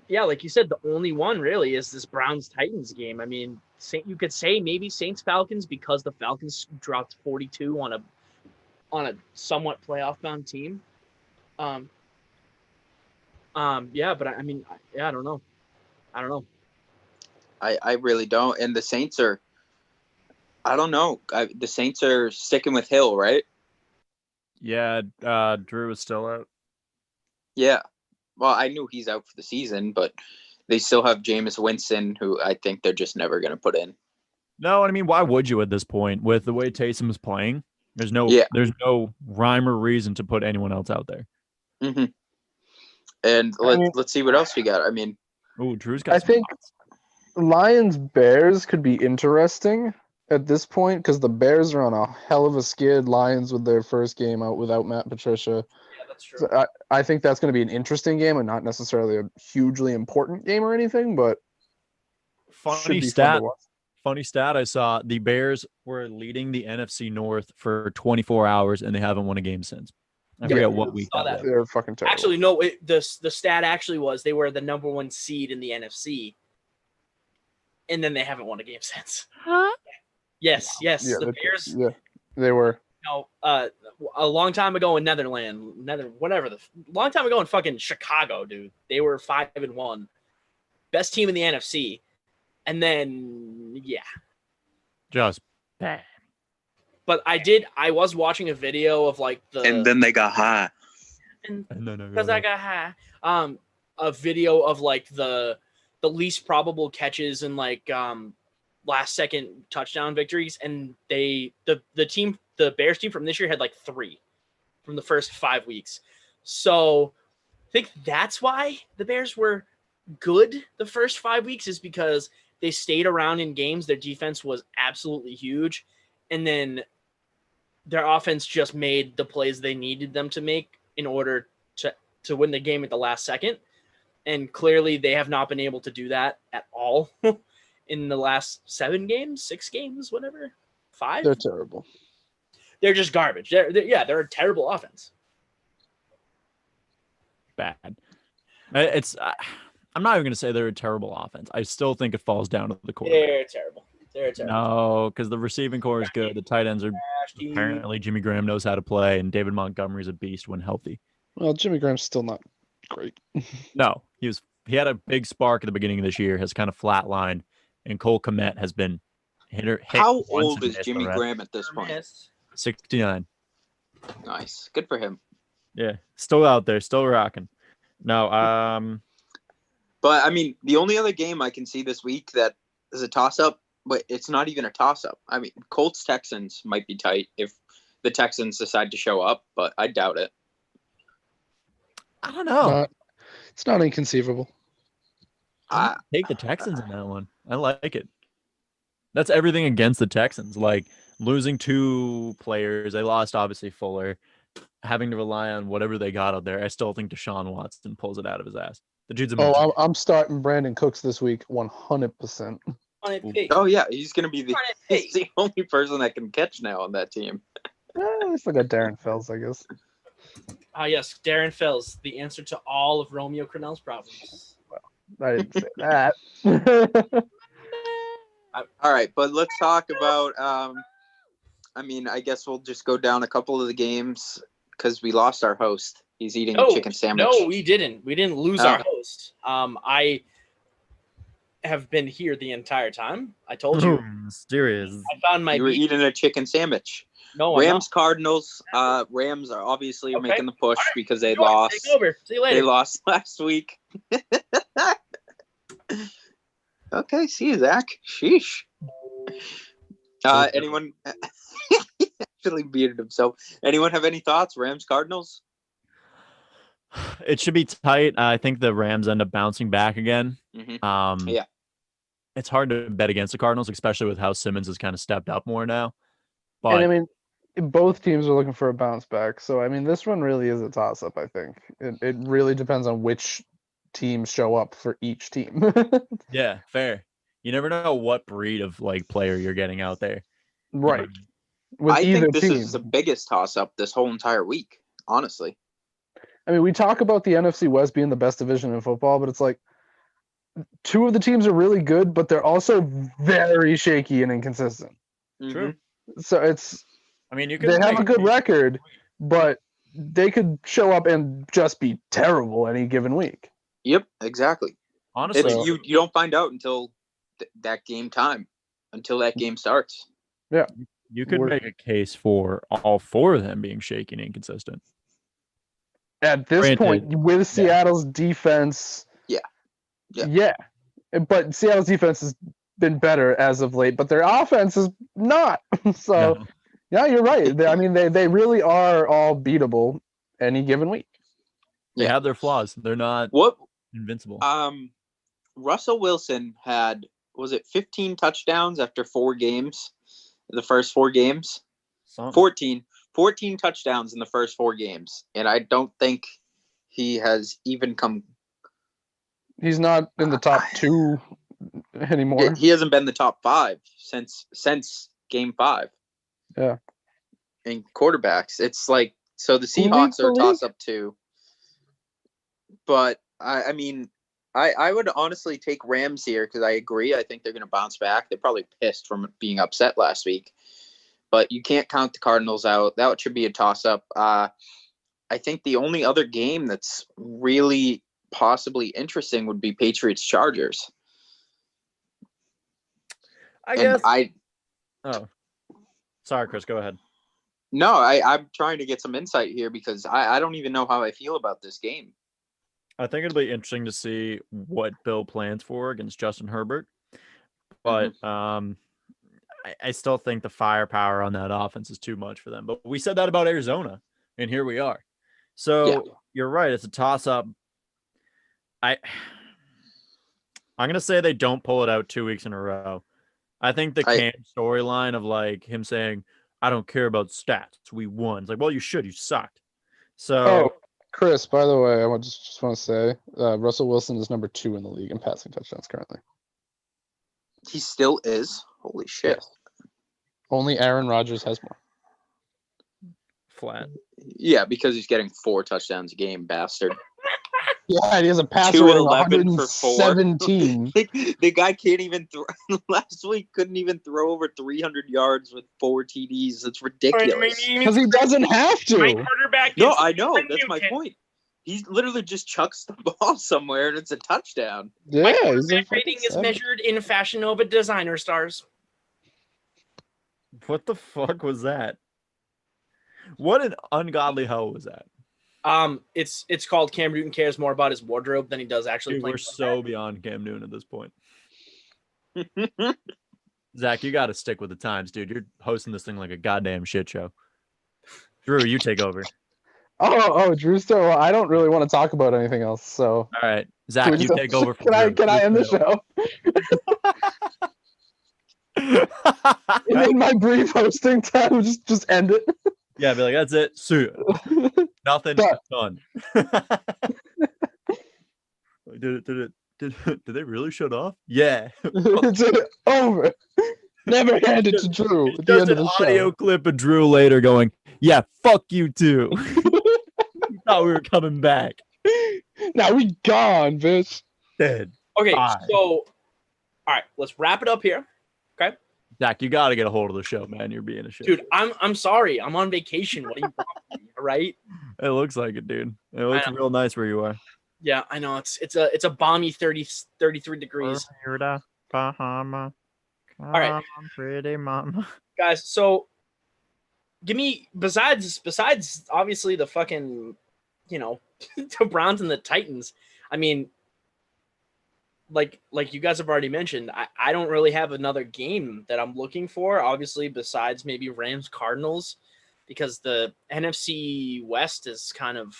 yeah, like you said, the only one really is this Browns Titans game. I mean, you could say maybe Saints Falcons because the Falcons dropped 42 on a somewhat playoff bound team. Yeah, but I mean, I don't know. I really don't. And the Saints are, I don't know. The Saints are sticking with Hill, right? yeah, Drew is still out. Yeah. Well, I knew he's out for the season, but they still have Jameis Winston, who I think they're just never going to put in. No, I mean, why would you at this point with the way Taysom is playing? There's no rhyme or reason to put anyone else out there. Mm-hmm. And let's see what else we got. I mean, Oh, Drew's got. I some think thoughts. Lions Bears could be interesting at this point because the Bears are on a hell of a skid. Lions with their first game out without Matt Patricia. Yeah, that's true. So I think that's going to be an interesting game and not necessarily a hugely important game or anything, but should Funny be fun stat. to watch. Funny stat I saw: the Bears were leading the NFC North for 24 hours, and they haven't won a game since. I Yeah, forget what I week saw that that. was. They're fucking terrible. Actually, no. The stat actually was they were the number 1 seed in the NFC, and then they haven't won a game since. Yes. yeah, The Bears. Yeah, they were. A long time ago in long time ago in fucking Chicago, dude. They were 5-1, best team in the NFC, and then Just bad. But I was watching a video of like and then they got high. because I got high. A video of like the least probable catches and like last second touchdown victories, and the the Bears team from this year had like 3 from the first 5 weeks. So I think that's why the Bears were good the first 5 weeks, is because they stayed around in games. Their defense was absolutely huge. And then their offense just made the plays they needed them to make in order to win the game at the last second. And clearly they have not been able to do that at all in the last 7 games, 6 games, whatever, 5. They're terrible. They're just garbage. They're a terrible offense. Bad. It's. I'm not even going to say they're a terrible offense. I still think it falls down to the quarterback. They're terrible. They're terrible. No, because the receiving core is good. The tight ends are apparently Jimmy Graham knows how to play, and David Montgomery's a beast when healthy. Well, Jimmy Graham's still not great. No, he had a big spark at the beginning of this year, has kind of flatlined, and Cole Kmet has been hit How once old and is missed Jimmy the rest. Graham at this point? 69. Nice. Good for him. Yeah, still out there, still rocking. No, But I mean, the only other game I can see this week that is a toss-up, but it's not even a toss-up. I mean, Colts Texans might be tight if the Texans decide to show up, but I doubt it. I don't know. It's not inconceivable. Take the Texans in that one. I like it. That's everything against the Texans. Like losing 2 players. They lost obviously Fuller. Having to rely on whatever they got out there. I still think Deshaun Watson pulls it out of his ass. The dude's a Oh, I'm starting Brandon Cooks this week, 100%. Oh yeah, he's gonna be he's the only person that can catch now on that team. It's like a Darren Fells, I guess. Yes, Darren Fells, the answer to all of Romeo Crennel's problems. I didn't say that. All right, but let's talk about. I mean, I guess we'll just go down a couple of the games because we lost our host. He's eating a chicken sandwich. No, we didn't. We didn't lose our host. I have been here the entire time. I told you. Mysterious. I found my. You were eating a chicken sandwich. No, Rams Cardinals. Rams are obviously making the push because they lost. Take over. See you later. They lost last week. Okay, see you, Zach. Sheesh. Anyone actually muted himself? Anyone have any thoughts? Rams Cardinals? It should be tight. I think the Rams end up bouncing back again. Mm-hmm. Yeah. It's hard to bet against the Cardinals, especially with how Simmons has kind of stepped up more now. But And I mean, both teams are looking for a bounce back. So, I mean, this one really is a toss-up, I think. It really depends on which teams show up for each team. yeah, fair. You never know what breed of like player you're getting out there. Right. With I either think this team. is the biggest toss-up this whole entire week, honestly. I mean, we talk about the NFC West being the best division in football, but it's like 2 of the teams are really good, but they're also very shaky and inconsistent. True. So it's I mean, you could they have make a good case- record, but they could show up and just be terrible any given week. Yep, exactly. Honestly, It's, you don't find out until that game time, until that game starts. you could We're- make a case for all 4 of them being shaky and inconsistent. At this Granted, point, with Seattle's defense, Yeah. But Seattle's defense has been better as of late, but their offense is not. So, No. yeah, you're right. I mean, they really are all beatable any given week. They Yeah. have their flaws. They're not What? invincible. Russell Wilson had, was it 15 touchdowns after 4 games? The first 4 games? Something. 14 touchdowns in the first 4 games. And I don't think he has even come. He's not in the top 2 anymore. He hasn't been the top 5 since game 5. Yeah. And quarterbacks, it's like, so the Who Seahawks leads the are a league? toss up too. But I mean, I would honestly take Rams here because I agree. I think they're going to bounce back. They're probably pissed from being upset last week. But you can't count the Cardinals out. That should be a toss-up. I think the only other game that's really possibly interesting would be Patriots-Chargers. I guess. And Oh, sorry, Chris. Go ahead. I'm trying to get some insight here because I don't even know how I feel about this game. I think it'll be interesting to see what Bill plans for against Justin Herbert. But I still think the firepower on that offense is too much for them. But we said that about Arizona, and here we are. So you're right. It's a toss-up. I'm gonna say they don't pull it out 2 weeks in a row. I think the Cam storyline of like him saying, "I don't care about stats. We won." It's like, well, you should. You sucked. So, Chris, by the way, I just want to say Russell Wilson is number 2 in the league in passing touchdowns currently. He still is. Holy shit. Yes. Only Aaron Rodgers has more. flat. Yeah, because he's getting 4 touchdowns a game, bastard. Yeah, he has a passer rating of 211 for 4. 117. The guy can't even throw. Last week couldn't even throw over 300 yards with 4 TDs. That's ridiculous. Because he doesn't have My to. quarterback No, is I know. Cam That's my Newton. point. He literally just chucks the ball somewhere and it's a touchdown. Yeah, My he's a quarterback fucking rating is savage. measured in Fashion Nova designer stars. What the fuck was that? What an ungodly hell was that? It's called Cam Newton cares more about his wardrobe than he does actually Dude, playing. we're so beyond Cam Newton at this point. Zach, you got to stick with the times, dude. You're hosting this thing like a goddamn shit show. Drew, you take over. Drew's still. Well, I don't really want to talk about anything else. So All right, Zach, you take over. From Can I end the show? In my brief hosting time, just end it. Yeah, be like, that's it. See ya. Nothing done. Did they really shut off? Yeah. It's over. Never hand it to Drew at the Just end an of the audio show. clip of Drew later going, yeah, fuck you too. You thought we were coming back. Now we gone, bitch. Dead. Okay, Bye. so all right, let's wrap it up here. Zach, you got to get a hold of the show, man. You're being a shit. Dude, I'm sorry. I'm on vacation. What do you want from me, all right? It looks like it, dude. It looks know. real nice where you are. Yeah, I know. It's a balmy 33 degrees. Bahama. All right. Pretty mama. Guys, so give me besides obviously the fucking, the Browns and the Titans. I mean, like you guys have already mentioned, I don't really have another game that I'm looking for, obviously, besides maybe Rams Cardinals, because the NFC West is kind of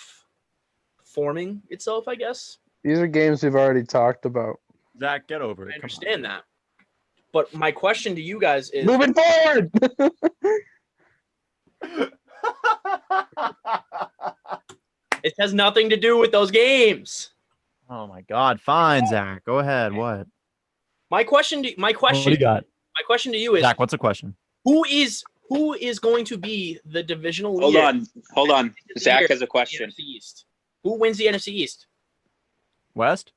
forming itself, I guess. These are games we've already talked about. Zach, get over it. I Come on. understand that. But my question to you guys is Moving forward. it has nothing to do with those games. Oh my God! Fine, Zach. Go ahead. What? My question What do you got, my question to you is Zach? What's the question? who is going to be the divisional leader? Hold on. Zach has a in the question. NFC East? Who wins the NFC East? West?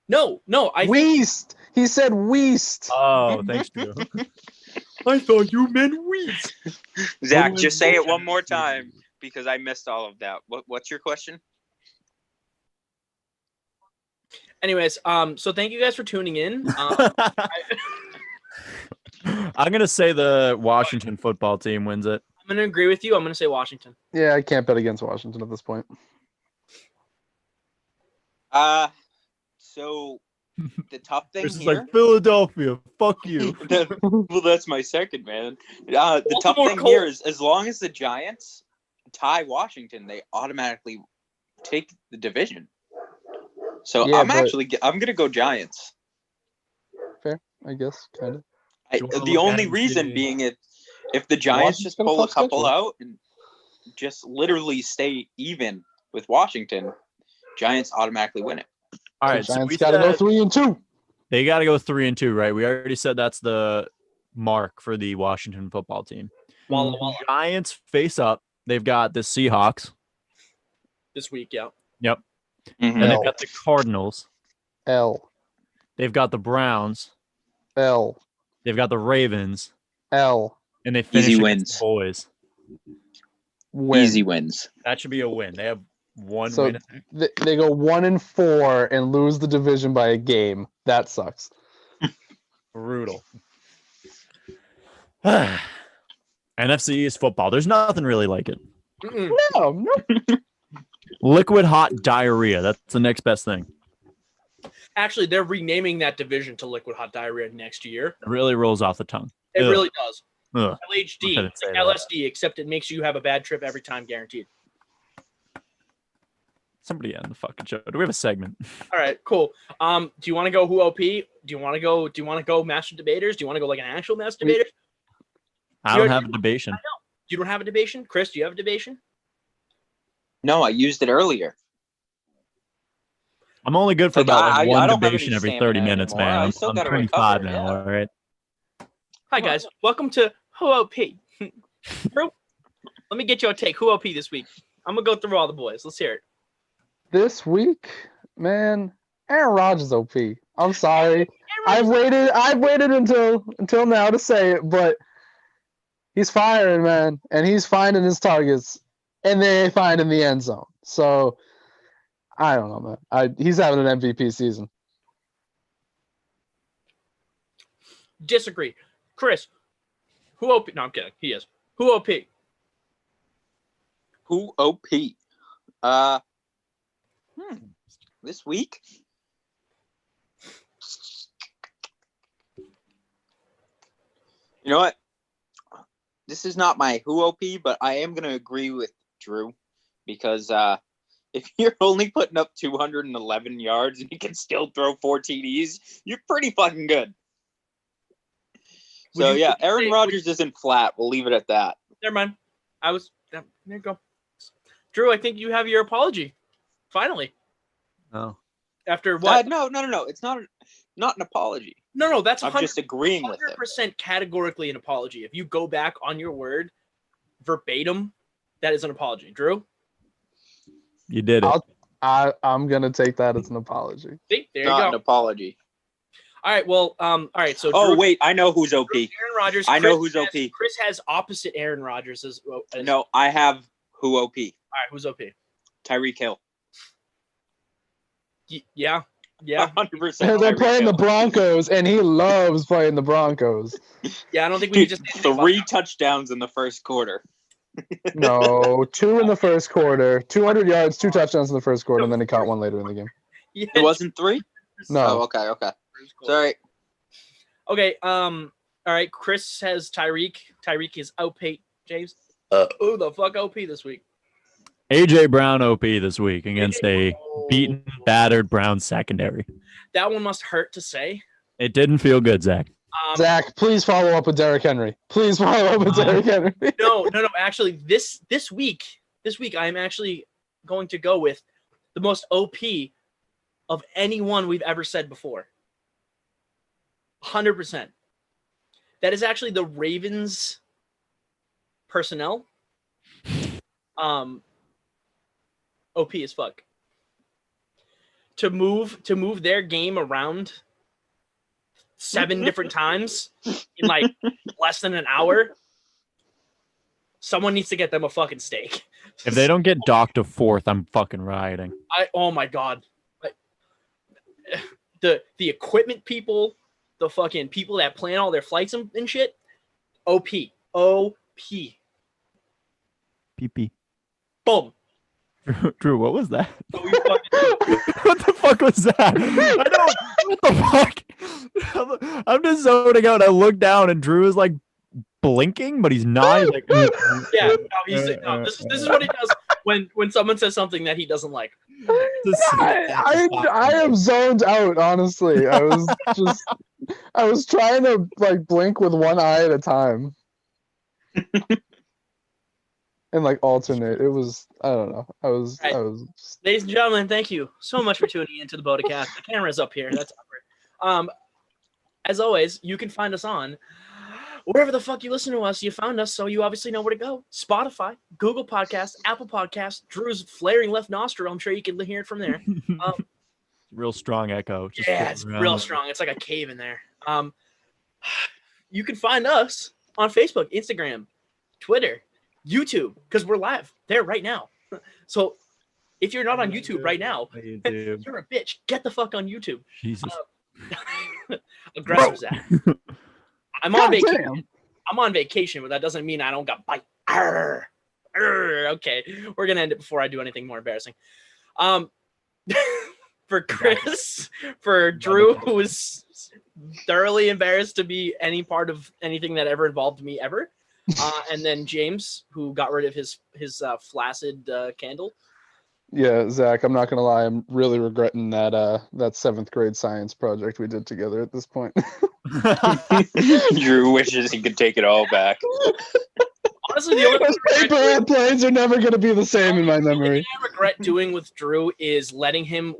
No, I think Weast. He said Weast. Oh, thanks, Drew. I thought you meant Wheat. Zach, just say it one more time because I missed all of that. What's your question? anyways, so thank you guys for tuning in. I'm gonna say the Washington football team wins it. I'm going to agree with you. I'm going to say Washington. Yeah, I can't bet against Washington at this point. So the tough thing This is here. like Philadelphia. Fuck you. Well, that's my second, man. The tough Baltimore thing Colts. here is as long as the Giants tie Washington, they automatically take the division. So Yeah, I'm but- gonna go Giants. I guess, kind of. You wanna The look only at reason the- being if the Giants Washington's just got a pull a tough couple schedule. out and just literally stay even with Washington, Giants automatically win it. All right, so Giants we got to go said 3-2. they got to go 3-2, right? We already said that's the mark for the Washington football team. Walla Walla Giants face up. They've got the Seahawks. this week, yeah. Yep. Mhm. And they've got the Cardinals. L. They've got the Browns. L. They've got the Ravens. L. And they finish Easy against wins. the boys. Win. Easy wins. That should be a win. They have one So win. they go 1-4 and lose the division by a game. That sucks. Brutal. NFC East football. There's nothing really like it. Mm-mm. No. Liquid hot diarrhea. That's the next best thing. Actually, they're renaming that division to Liquid Hot Diarrhea next year. It really rolls off the tongue. It Ugh. really does. Ugh. LHD, couldn't it's say like that. LSD, except it makes you have a bad trip every time, guaranteed. Somebody end the fucking show. Do we have a segment? All right, cool. Do you want to go who OP? Do you want to go master debaters? Do you want to go like an actual master debater? I don't have a debation. You don't have a debation? Chris, do you have a debation? No, I used it earlier. I'm only good for Like, about I one don't have debation any every stamina 30 minutes, anymore. man. I I'm, still I'm gotta 25 recover, now, yeah. all right? Hi guys, welcome to Who OP. Drew, let me get your take. Who OP this week? I'm gonna go through all the boys. Let's hear it. This week, man, Aaron Rodgers OP. I'm sorry. I've waited until now to say it, but he's firing, man, and he's finding his targets, and they find in the end zone. So I don't know, man. He's having an MVP season. Disagree. Chris, who OP? No, I'm kidding. He is. Who OP? Who OP? This week? You know what? This is not my who OP, but I am going to agree with Drew because if you're only putting up 211 yards and you can still throw 4 TDs, you're pretty fucking good. So, yeah, Aaron Rodgers isn't flat. We'll leave it at that. Never mind. There you go. Drew, I think you have your apology. Finally. Oh. After what? No. It's not an apology. No, that's I'm just agreeing with him. 100% categorically an apology. If you go back on your word verbatim, that is an apology. Drew? You did it. I'm gonna take that as an apology. See, there you Not go. an apology. All right, well, all right, so Oh, Drew, wait, I know who's OP. Aaron Rodgers. I know Chris who's OP. Chris has opposite Aaron Rodgers as No, I have who OP. All right, who's OP? Tyreek Hill. Yeah. 100%. They're Tyreek playing the Hill. Broncos, and he loves playing the Broncos. Yeah, I don't think we need to say anything about 3 touchdowns in the first quarter. No, 2 in the first quarter, 200 yards, 2 touchdowns in the first quarter, and then he caught one later in the game. Yeah, It wasn't 3? No. Oh, okay. Sorry. Okay, all right, Chris has Tyreek. Tyreek is OP. James? Who the fuck OP this week? AJ Brown OP this week against a beaten, battered Brown secondary. That one must hurt to say. It didn't feel good, Zach. Zach, please follow up with Derrick Henry. Please follow up with Derrick Henry. No. Actually, this week, I am actually going to go with the most OP of anyone we've ever said before. 100%. That is actually the Ravens personnel. OP as fuck. To move their game around 7 different times in like less than an hour. Someone needs to get them a fucking steak. If they don't get docked to 4th, I'm fucking rioting. Oh my god. The equipment people, the fucking people that plan all their flights and shit. OP. PP. Boom. Drew, what was that? Oh, you fucking- What the fuck was that? I don't. What the fuck? I'm just zoning out. I look down and Drew is like blinking, but he's not. He's like, Yeah, no, this is what he does when someone says something that he doesn't like. I am zoned out, honestly. I was trying to like blink with one eye at a time. And like alternate. It was, I don't know. I was Ladies and gentlemen, thank you so much for tuning into the Bodacast. The camera's up here. That's awkward. As always, you can find us on wherever the fuck you listen to us. You found us, so you obviously know where to go. Spotify, Google Podcasts, Apple Podcasts, Drew's flaring left nostril. I'm sure you can hear it from there. real strong echo. Just Yeah, it's floating real around. strong. It's like a cave in there. You can find us on Facebook, Instagram, Twitter, YouTube, because we're live there right now. So if you're not on YouTube right now, YouTube. you're a bitch. Get the fuck on YouTube. Jesus. Aggressive, Zach. I'm on God vacation. damn. I'm on vacation, but that doesn't mean I don't got bite. Arr. Arr. Okay, we're gonna end it before I do anything more embarrassing. For Chris, for Drew, who is thoroughly embarrassed to be any part of anything that ever involved me ever. And then James, who got rid of his flaccid candle. Yeah, Zach, I'm not gonna lie, I'm really regretting that that 7th grade science project we did together at this point. Drew wishes he could take it all back. Honestly, the only Those paper airplanes are never gonna be the same in my memory. thing I regret doing with Drew is letting him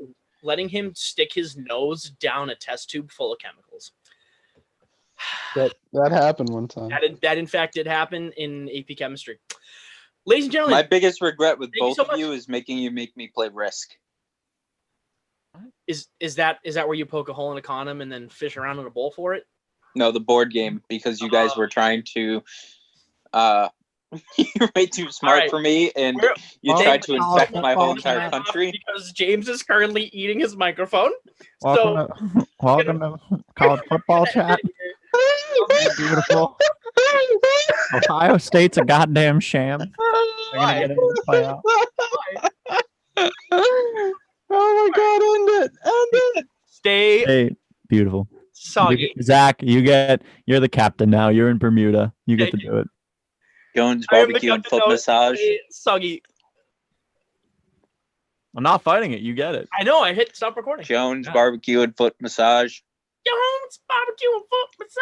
stick his nose down a test tube full of chemicals. That happened one time. That in fact did happen in AP chemistry. Ladies and gentlemen, My biggest regret with Thank you both so of much. you is making you make me play Risk. is that where you poke a hole in a condom and then fish around in a bowl for it? No, the board game, because you guys were trying to you're way too smart right. for me, and We're- you Well, tried to I'll- infect my whole I'll- entire country. Because James is currently eating his microphone. Welcome to college football chat. Beautiful. Ohio State's a goddamn sham. They're gonna get into the playoff. Oh my god, end it! End it! Stay Hey, beautiful. soggy. Zach, you're the captain now. You're in Bermuda. You get to do it. Jones I am the barbecue and captain foot now. massage. Stay soggy. I'm not fighting it. You get it. I know. I hit stop recording. Jones Yeah. barbecue and foot massage. Jones barbecue and foot massage.